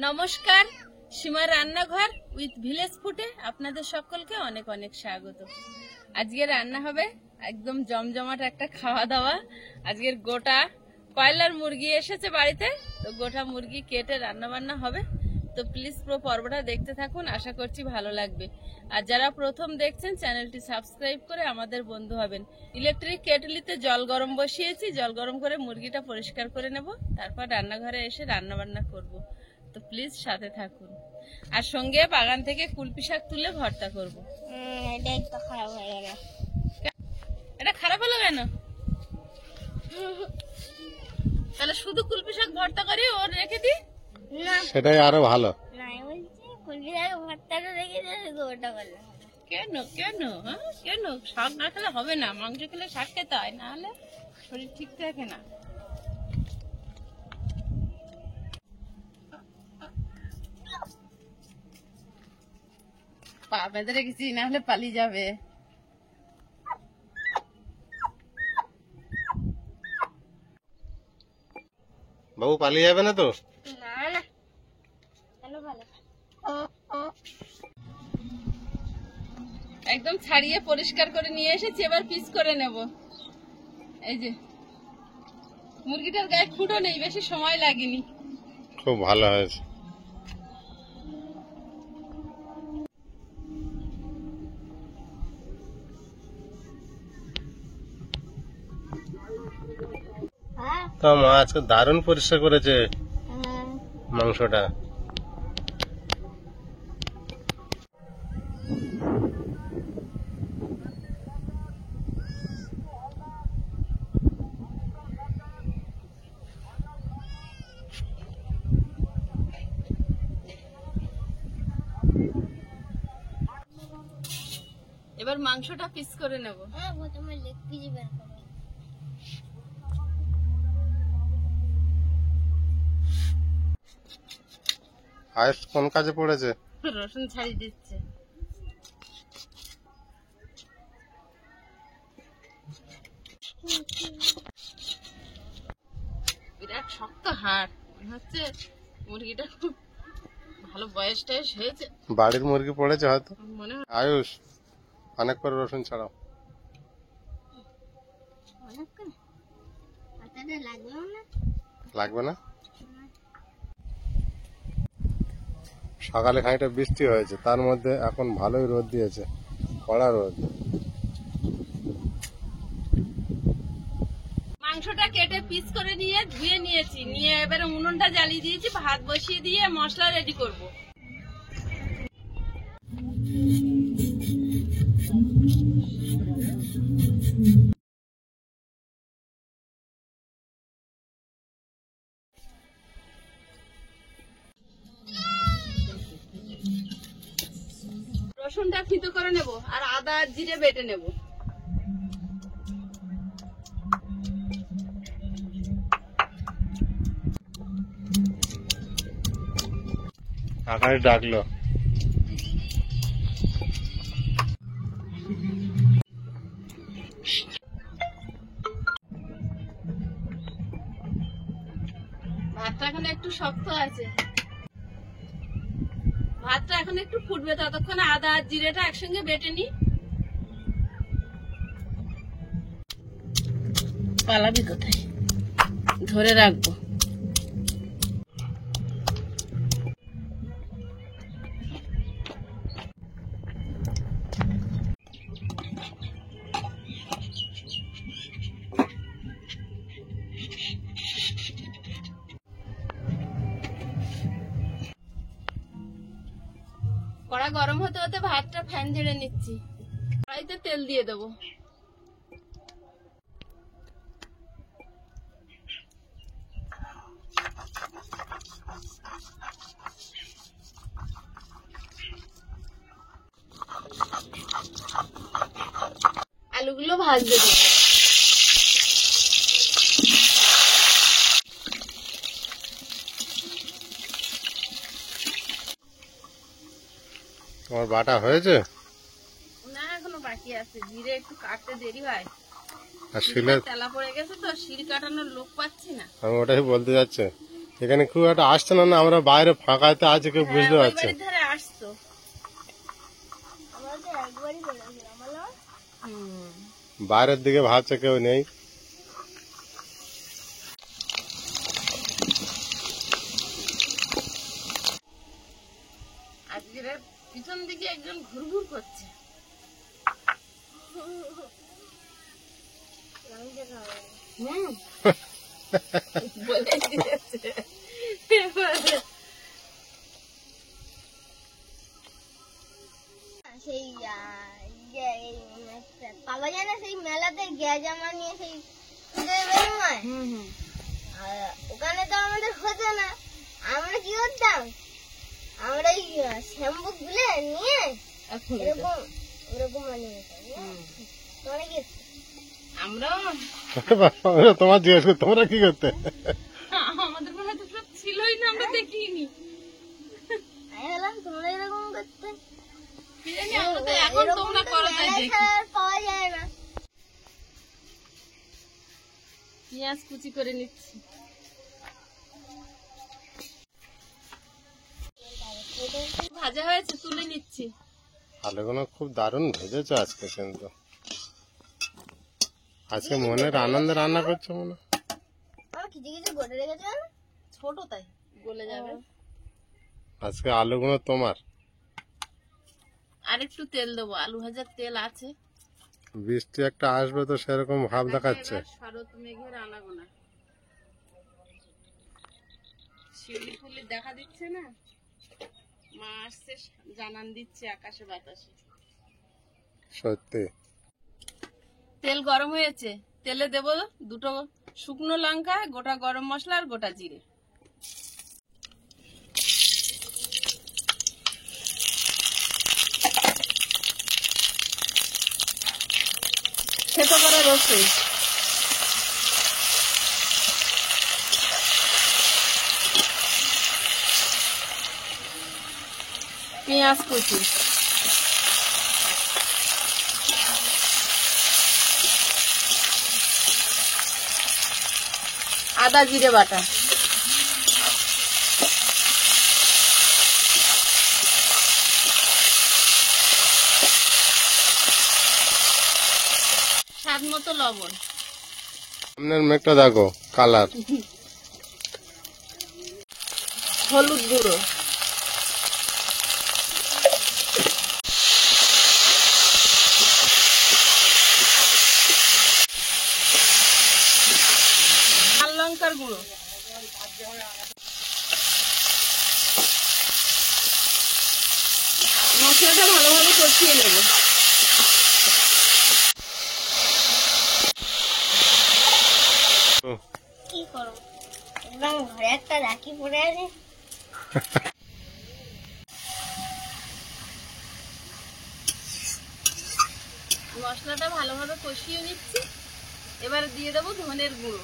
নমস্কার, সীমার রান্নাঘর উইথ ভিলেজ ফুডে আপনাদের সকলকে অনেক অনেক স্বাগত। আজকে রান্না হবে একদম জমজমাট একটা খাওয়া দাওয়া। আজকের গোটা কয়লার মুরগি এসেছে বাড়িতে, তো গোটা মুরগি কেটে রান্না বান্না হবে। তো প্লিজ পুরো পর্বটা দেখতে থাকুন, আশা করছি ভালো লাগবে। আর যারা প্রথম দেখছেন চ্যানেলটি সাবস্ক্রাইব করে আমাদের বন্ধু হবেন। ইলেকট্রিক কেটলিতে জল গরম বসিয়েছি, জল গরম করে মুরগিটা পরিষ্কার করে নেব, তারপর রান্নাঘরে এসে রান্না বান্না করব। তো প্লিজ সাথে থাকুন। আর সঙ্গে বাগান থেকে কুলপি শাক তুলে ভর্তা করব। এটা একটু খারাপ হয়ে গেল। এটা খারাপ হলো কেন? তাহলে শুধু কুলপি শাক ভর্তা করে ওর রেখে দি, না সেটাই আরো ভালো। না বলছি কুলপি শাক ভর্তাটা রেখে দিয়ে শুধু ওটা করলাম। কেন কেন হ্যাঁ কেন? শাক না খেলে হবে না, মাংস খেলে শাক খেতে হয়, না হলে শরীর ঠিক থাকে না। পা বেঁধে রেখেছি, না হলে পালিয়ে যাবে। বাবু পালিয়ে যাবে না তো? না না ভালো ভালো। একদম ছাড়িয়ে পরিষ্কার করে নিয়ে এসেছি, এবার পিস করে নেব। এই যে মুরগিটার গায়ে খুঁটো নেই, বেশি সময় লাগেনি। খুব ভালো হয়েছে। হ্যাঁ তো মা আজকে দারুণ পরিষ্কার করেছে মাংসটা। এবার মাংসটা পিস করে নেব। হ্যাঁ প্রথমে লেগ পিস বের করো। আয়েস কোন কাজে পড়েছে? রসুন ছাড়িয়ে দিচ্ছে। বিরাট শক্ত হাড়, মনে হচ্ছে মুরগিটা খুব ভালো বয়স টয়স হয়েছে বাড়ির মুরগি পড়েছে হয়তো। মনে হয়। আয়ুষ অনেক করে রসুন ছাড়াও। অনেক করে পাতাটা লাগলো না। লাগবে না? সকালে খানিকটা বৃষ্টি হয়েছে, তার মধ্যে এখন ভালোই রোদ দিয়েছে, কড়া রোদ। মাংসটা কেটে পিস করে নিয়ে ধুয়ে নিয়েছি, নিয়ে এবারে উনুনটা জ্বালিয়ে দিয়েছি, ভাত বসিয়ে দিয়ে মশলা রেডি করব। রসুনটা ফিতো করে নেব আর আদা আর জিরে বেটে নেব। আকাশ ডাকলো। ভাতটা এখন একটু শক্ত আছে, ভাতটা এখন একটু ফুটবে, ততক্ষণ আদা আর জিরেটা একসঙ্গে বেটে নি। পালাবি কোথায়, ধরে রাখবো। কড়া গরম হতে হতে ভাতটা ফ্যান ঝেড়ে নিচ্ছি, কড়াইতে তেল দিয়ে দেবো। আলুগুলো ভাজতে দেবো। তোমার বাটা হয়েছে? না এখনো বাকি আছে, জিরে একটু কাটতে দেরি হয়, আর শিলে তেলা পড়ে গেছে তো, শিল কাটানোর লোক পাচ্ছি না। আমি ওটাই বলতে যাচ্ছে, এখানে খুব একটা আসছে না, না আমরা বাইরে ফাঁকাতে আছে, কেউ বুঝতে ওই পারছে বাড়ির ধারে আসতো। আমরা তো একবারই বেরোছিলাম বলো। বাইরের দিকে ভাবছে কেউ নেই। আজকের পিছন দিকে একজন ঘুরঘুর করছে। লঙ্কা খাওয়া বলে দিয়েছে। এবারে সেই বাবা জানে সেই মেলাতে গ্যাজামা নিয়ে সেই বেরোয় ওখানে তো আমাদের হতো না। আমরা কি করতাম, আমরা এই শ্যাম্পু গুলে নিয়ে এরকম এরকম বানিয়ে নিতাম। তোমরা কি আমরাও তোমার জিজ্ঞেস করি তোমরা কি করতে? আমাদের মনে তো সব ছিলই না, আমরা দেখিনি। আমি বললাম তোমরা এরকম করতে। কি জানি, আমরা তো এখন তোমরা করো তাই দেখি। আর পাওয়া যায় না। পেঁয়াজ কুচি করে নিচ্ছি। ভাজা হয়েছে, তুলে নিচ্ছি। আলুগুলো খুব দারুণ ভেজেছো আজকে, কিন্তু আজকে মনের আনন্দে রান্না করছো মনে হয়। আমার কিছু কিছু গড়ে রেখেছে না, ছোট তাই গলে যাবে। আজকে আলুগুলো তোমার। আর একটু তেল দেবো, আলু ভাজার তেল আছে। বৃষ্টি একটা আসবে তো সেরকম ভাব দেখাচ্ছে। এবার শরৎ মেঘের আনাগোনা, শিউলি ফুলি দেখা দিচ্ছে না, মা আসছে জানান দিচ্ছে আকাশে বাতাসে। সত্যি তেল গরম হয়েছে, তেলে দেবো দুটো শুকনো লঙ্কা, গোটা গরম মশলা আর গোটা জিরে। থেতো করা রসুন, পেঁয়াজ কুচি, আদা জিরে বাটা, স্বাদ মতো লবণ, সামনের মেঘটা দেখো কালার। হলুদ গুঁড়ো, লাল লঙ্কার গুঁড়ো, মশলাটা ভালোভাবে কষিয়ে নেব। কি করো একদম ঘরে একটা রাখি পড়ে আছে। মশলাটা ভালোভাবে কষিয়ে নিচ্ছি। এবারে দিয়ে দেবো ধনের গুঁড়ো,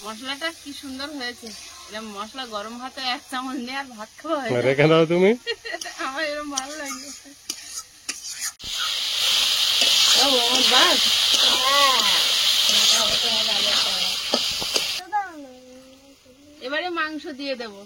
মশলাটা কি সুন্দর হয়েছে। এরকম মশলা গরম ভাতে 1 চামচ নিয়ে আর ভাত খাওয়া হয় না। রেখে দাও তুমি। আমার এরকম ভালো লাগে। ও আমার বাস, এবারে মাংস দিয়ে দেবো।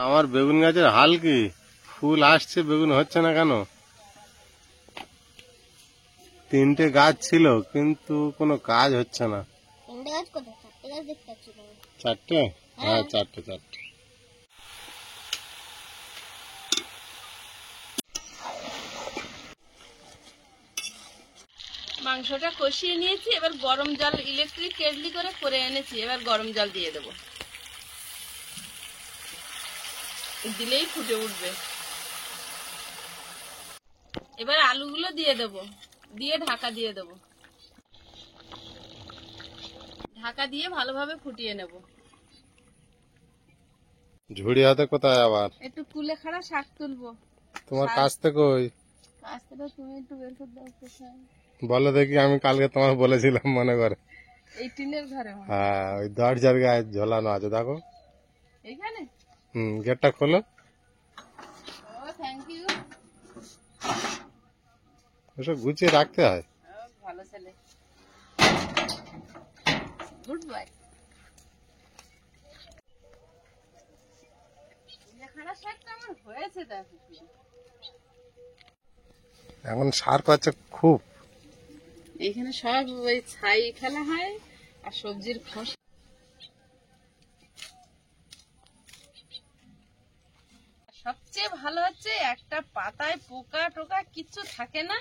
আমার বেগুন গাছের হাল কি, ফুল আসছে বেগুন হচ্ছে না কেন? 3টে গাছ ছিল কিন্তু কোনো কাজ হচ্ছে না। 3টে গাছ কোথায়? 4টে গাছ দেখতে পাচ্ছি। 4টে? হ্যাঁ 4টে। মাংসটা কষিয়ে নিয়েছি, এবার গরম জল ইলেকট্রিক কেটলি করে এনেছি। এবার গরম জল দিয়ে দেবো, দিলেই ফুটে উঠবে। এবার আলুগুলো দিয়ে দেবো, দিয়ে ঢাকা দিয়ে দেবো। ঢাকা দিয়ে ভালোভাবে ফুটিয়ে নেব। ঝুড়ি হাতে কোথায় আবার? একটু কুলেখাড়া শাক তুলবো। তোমার কাছ থেকে ওই কাছ থেকে তুমি একটু বের করে দাও কোথায়? বলো দেখি, আমি কালকে তোমার বলেছিলাম মনে করে। এই টিনের ঘরে মনে হয়। হ্যাঁ, ওই দরজার গায়ে ঝোলানো আছে, দেখো। এইখানে? গেটটা খোলো। ও থ্যাংক ইউ। ওসব গুছিয়ে রাখতে হয়। ভালো ছেলে, গুড বাই। কুলেখাড়া শাকটা আমার হয়েছে দেখো। এখন সার পাচ্ছে খুব। এখানে সব ওই ছাই ফেলা হয় আর সবজির খোসা। সবচেয়ে ভালো হচ্ছে একটা পাতায় পোকা টোকা কিচ্ছু থাকে না।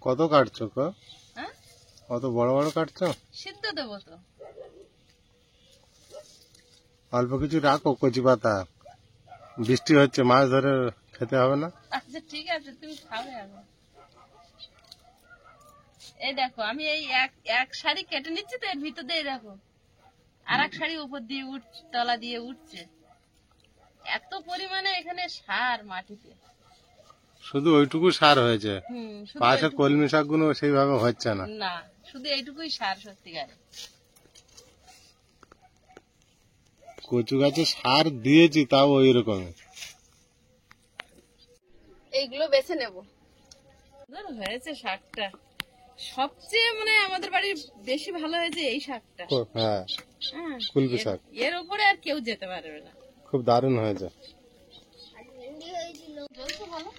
কত কাটছো গো? হ্যাঁ, কত বড় বড় কাটছো? সিদ্ধ দেবো তো। অল্প কিছু রাখো কচি পাতা, বৃষ্টি হচ্ছে, মাছ ধরে খেতে হবে না? আচ্ছা ঠিক আছে, তুমি খাবে এখন। এই দেখো আমি এই এক শাড়ি কেটে নিচ্ছি তো, এর ভিতর দিয়ে দেখো আর এক শাড়ি উপর দিয়ে তলা দিয়ে উঠছে। এত পরিমাণে এখানে সার মাটিতে। শুধু ওইটুকু সার হয়েছে, শুধু পাশে এইটুকু- কলমি শাকগুলো সেইভাবে হচ্ছে না। না, শুধু এইটুকুই সার সত্যিকারে। কচু গাছে সার দিয়েছি, তাও ওই রকমই। এইগুলো বেছে নেব। সুন্দর হয়েছে শাকটা, সবচেয়ে মানে আমাদের বাড়ির বেশি ভালো হয়েছে এই শাকটা। হ্যাঁ, হ্যাঁ, কুলপি শাক এর উপরে আর কেউ যেতে পারবে না। খুব দারুণ হয়েছে। আর ভেন্ডি হয়েছিল। জ্বলছে ভালো।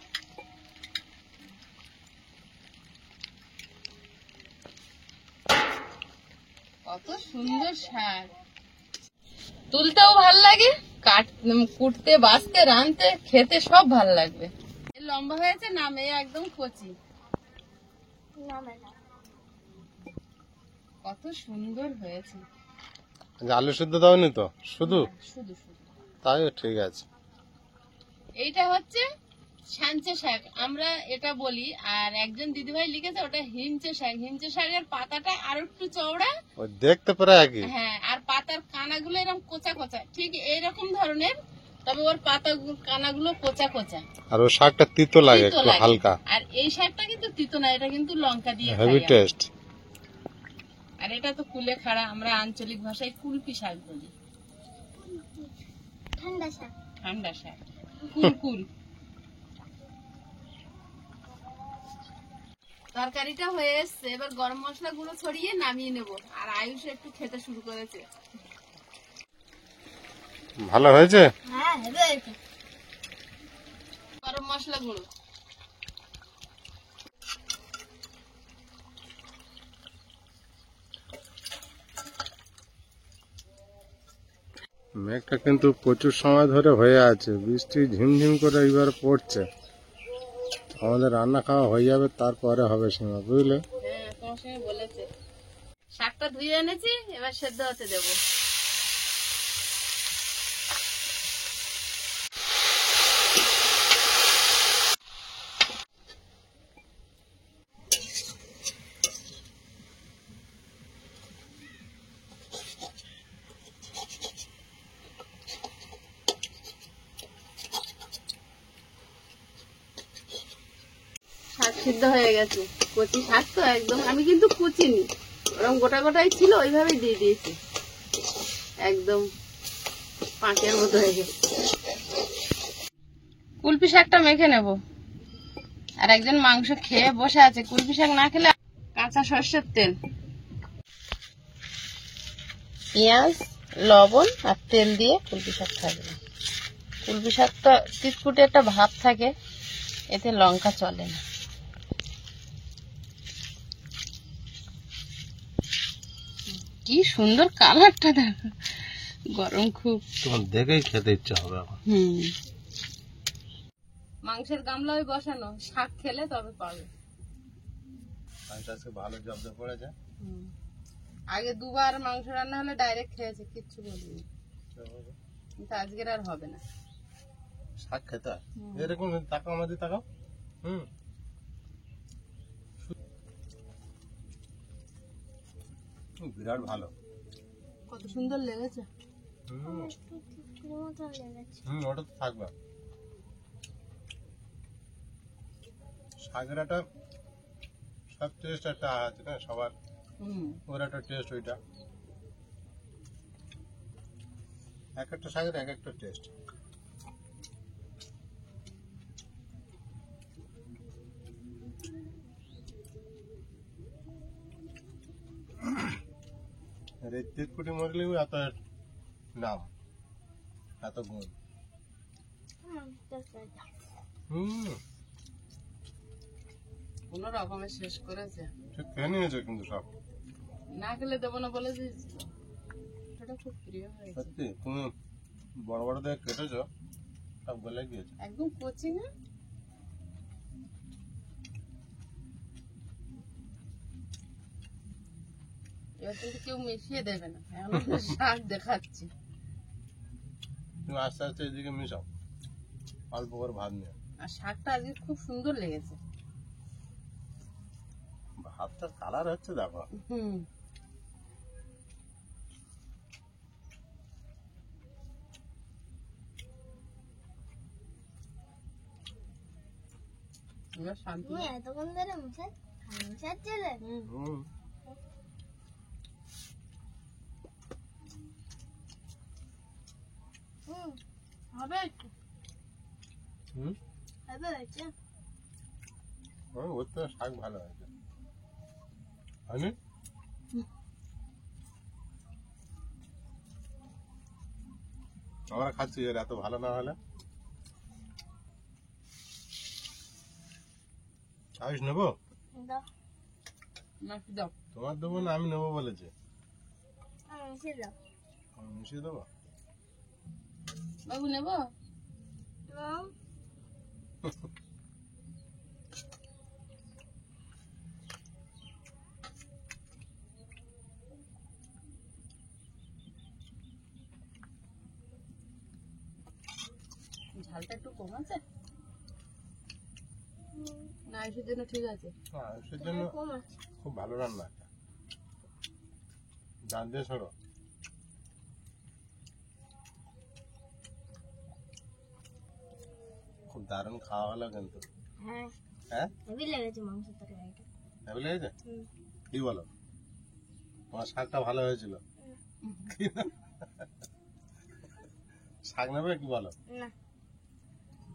কত সুন্দর শাক, তুলতেও ভাল লাগে, কুটতে বাছতে রাঁধতে খেতে সব ভাল লাগবে। লম্বা হয়েছে না, মেয়ে একদম কচি। না মেলা কত সুন্দর হয়েছে। আলু সিদ্ধ দাওনি তো? শুধু শুধু শুধু তাই ঠিক আছে। এইটা হচ্ছে সাঞ্চে শাক আমরা এটা বলি, আর একজন দিদিভাই লিখেছে ওটা হিমচে শাক। হিমচে শাকের পাতাটা আর একটু চওড়া, ওই দেখতে পরে একই। হ্যাঁ, আর পাতার কানাগুলো এরকম কোচা কোচা, ঠিক এইরকম ধরনের, তবে ওর পাতা কানাগুলো কোচা কোচা। আর ওই শাকটা তিতো লাগে, তিতো একটু লাগে। হালকা। আর এই শাকটা কিন্তু তিতো না, এটা কিন্তু লঙ্কা দিয়ে হেভি খাই আমরা। টেস্ট। আর এটা তো কুলেখাড়া, আমরা আঞ্চলিক ভাষায় কুলপি শাক বলি। ঠান্ডা শাক। ঠান্ডা শাক, কুলকুল। তরকারিটা হয়ে এসছে, এবার গরম মশলা গুঁড়ো ছড়িয়ে নামিয়ে নেব। আর আয়ুষ একটু খেতে শুরু করেছে। ভালো হয়েছে। হ্যাঁ হয়েছে। গরম মশলা গুঁড়ো, মেঘটা কিন্তু প্রচুর সময় ধরে হয়ে আছে, বৃষ্টি ঝিমঝিম করে এইবার পড়ছে। আমাদের রান্না খাওয়া হয়ে যাবে, তারপরে হবে সীমা, বুঝলে? হ্যাঁ তোমার সঙ্গে বলেছে। শাকটা ধুয়ে এনেছি, এবার সেদ্ধ হতে দেবো। শাক সিদ্ধ হয়ে গেছে, কচি শাক তো একদম, আমি কিন্তু কুচিনি, ওরকম গোটা গোটাই ছিল, ওইভাবেই দিয়ে দিয়েছি, একদম পাঁকের মতো হয়ে গেছে। কুলপি শাকটা মেখে নেব। আর একজন মাংস খেয়ে বসে আছে, কুলপি শাক না খেলে। কাঁচা সর্ষের তেল, পেঁয়াজ, লবণ আর তেল দিয়ে কুলপি শাক থাকবে। কুলপি শাকটা তিতকুটে একটা ভাব থাকে, এতে লঙ্কা চলে না। কি সুন্দর কালারটা দেখো, গরম খুব। তোমার দেখেই খেতে ইচ্ছা হবে এখন। মাংসের গামলা ওই বসানো, শাক খেলে তবে পাবে। ভালো জব্দ পড়েছে। আগে দুবার মাংস রান্না হলে ডাইরেক্ট খেয়েছে, কিচ্ছু বলিনি, কিন্তু আজকের আর হবে না। শাক খেতে হয় এরকম, তাকাও আমাদের তাকাও। বিরাট ভালো। কত সুন্দর লেগেছে। একটু তিতকুড়ি মতন লেগেছে। ওটা তো থাকবে। শাকের একটা সব টেস্ট একটা আছে না সবার, ওর একটা টেস্ট ওইটা, এক একটা শাকের এক একটা টেস্ট। আর এই তিতকুটি মরলেও এত নাম, এত গুণ। কোনো রকমে শেষ করেছে। সে খেয়ে নিয়েছে কিন্তু সব। না খেলে দেবো না বলে দিয়েছিল। ওটা খুব প্রিয় হয়েছে। সত্যি তুমি বড় বড় দেখে কেটেছো, সব গলে গিয়েছে। একদম কচি না? এবার কিন্তু কেউ মিশিয়ে দেবে না, এখন আমরা শাক দেখাচ্ছি। তুমি আস্তে আস্তে এদিকে মিশাও, অল্প করে ভাত নিয়ে। আর শাকটা আজকে খুব সুন্দর লেগেছে। ভাতটার কালার হচ্ছে দেখো। এবার শান্তি। তুমি এতক্ষণ ধরে মিশাচ্ছিলে? হুম। হবে একটু, হুম, হবে হয়েছে। ওর তো শাক ভালো হয়েছে, হয়নি? আমরা খাচ্ছি, এর এত ভালো না হলে। আয়ুষ নেবো? দাও, নাকি দাও। তোমার দেবো না, আমি নেবো বলেছে। মিশিয়ে দাও। আমি মিশিয়ে দেবো। বাবু নেবো? নাও। ঝালটা একটু কম আছে না? আয়ুষের জন্য ঠিক আছে। আয়ুষের জন্য কম আছে। খুব ভালো রান্না একটা। দাঁত দিয়ে সরো। খুব দারুণ খাওয়া হলো কিন্তু। হ্যাঁ, হ্যাঁ, হেভি লেগেছে মাংস তরকারিটা। ভালো লেগেছে? হুম। কি বলো, তোমার শাকটা ভালো হয়েছিল? শাক নেবে কি বলো? না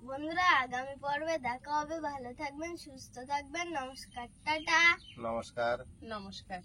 বন্ধুরা, আগামী পর্বে দেখা হবে। ভালো থাকবেন, সুস্থ থাকবেন। নমস্কার, টাটা। নমস্কার। নমস্কার।